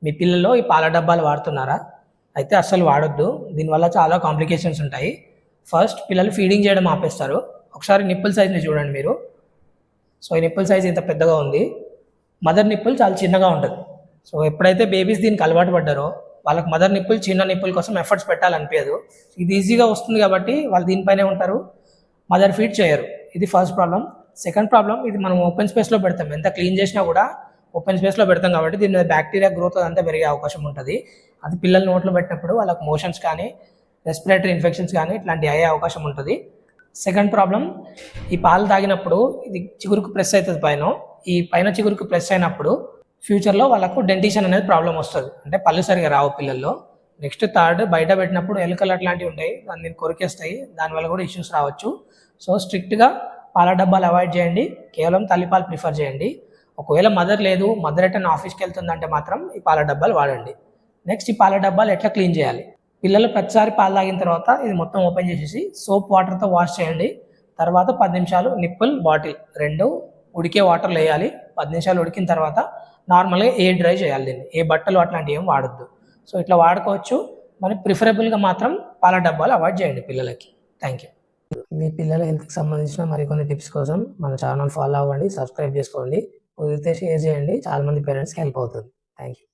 మీ పిల్లలు ఈ పాల డబ్బాలు వాడుతున్నారా? అయితే అస్సలు వాడొద్దు. దీనివల్ల చాలా కాంప్లికేషన్స్ ఉంటాయి. ఫస్ట్ పిల్లలు ఫీడింగ్ చేయడం ఆపేస్తారు. ఒకసారి నిప్పుల్ సైజ్ని చూడండి మీరు. సో ఈ నిప్పుల్ సైజ్ ఇంత పెద్దగా ఉంది. మదర్ నిప్పుల్ చాలా చిన్నగా ఉంటుంది. సో ఎప్పుడైతే బేబీస్ దీనికి అలవాటు పడ్డారో వాళ్ళకి మదర్ నిప్పుల్ చిన్న నిప్పుల్ కోసం ఎఫర్ట్స్ పెట్టాలనిపించదు. ఇది ఈజీగా వస్తుంది కాబట్టి వాళ్ళు దీనిపైనే ఉంటారు, మదర్ ఫీడ్ చేయరు. ఇది ఫస్ట్ ప్రాబ్లం. సెకండ్ ప్రాబ్లం, ఇది మనం ఓపెన్ స్పేస్లో పెడతాం. ఎంత క్లీన్ చేసినా కూడా ఓపెన్ స్పేస్లో పెడతాం కాబట్టి దీని మీద బ్యాక్టీరియా గ్రోత్ అదంతా పెరిగే అవకాశం ఉంటుంది. అది పిల్లలు నోట్లో పెట్టినప్పుడు వాళ్ళకి మోషన్స్ కానీ రెస్పిరేటరీ ఇన్ఫెక్షన్స్ కానీ ఇట్లాంటివి అయ్యే అవకాశం ఉంటుంది. సెకండ్ ప్రాబ్లం, ఈ పాలు తాగినప్పుడు ఇది చిగురుకు ప్రెస్ అవుతుంది పైన. ఈ పైన చిగురుకు ప్రెస్ అయినప్పుడు ఫ్యూచర్లో వాళ్ళకు డెంటిషన్ అనేది ప్రాబ్లం వస్తుంది, అంటే పళ్ళు సరిగా రావు పిల్లల్లో. నెక్స్ట్ థర్డ్, బయట పెట్టినప్పుడు ఎలుకలు అట్లాంటివి ఉంటాయి, దాన్ని కొరికేస్తాయి, దానివల్ల కూడా ఇష్యూస్ రావచ్చు. సో స్ట్రిక్ట్గా పాల డబ్బాలు అవాయిడ్ చేయండి, కేవలం తల్లిపాలు ప్రిఫర్ చేయండి. ఒకవేళ మదర్ లేదు, మదర్ ఎటన్నా ఆఫీస్కి వెళ్తుందంటే మాత్రం ఈ పాల డబ్బాలు వాడండి. నెక్స్ట్ ఈ పాల డబ్బాలు ఎట్లా క్లీన్ చేయాలి? పిల్లలు ప్రతిసారి పాలు తాగిన తర్వాత ఇది మొత్తం ఓపెన్ చేసేసి సోప్ వాటర్తో వాష్ చేయండి. తర్వాత 10 నిమిషాలు నిప్పుల్ బాటిల్ రెండు ఉడికే వాటర్లో వేయాలి. 10 నిమిషాలు ఉడికిన తర్వాత నార్మల్గా ఎయిర్ డ్రై చేయాలి. దీన్ని ఏ బట్టలు అట్లాంటివి ఏం వాడద్దు. సో ఇట్లా వాడుకోవచ్చు. మరి ప్రిఫరబుల్గా మాత్రం పాల డబ్బాలు అవాయిడ్ చేయండి పిల్లలకి. Thank you. మీ పిల్లల హెల్త్కి సంబంధించిన మరికొన్ని టిప్స్ కోసం మన ఛానల్ ఫాలో అవ్వండి, సబ్స్క్రైబ్ చేసుకోండి, కుదిరితే షేర్ చేయండి. చాలామంది పేరెంట్స్కి హెల్ప్ అవుతుంది. Thank you.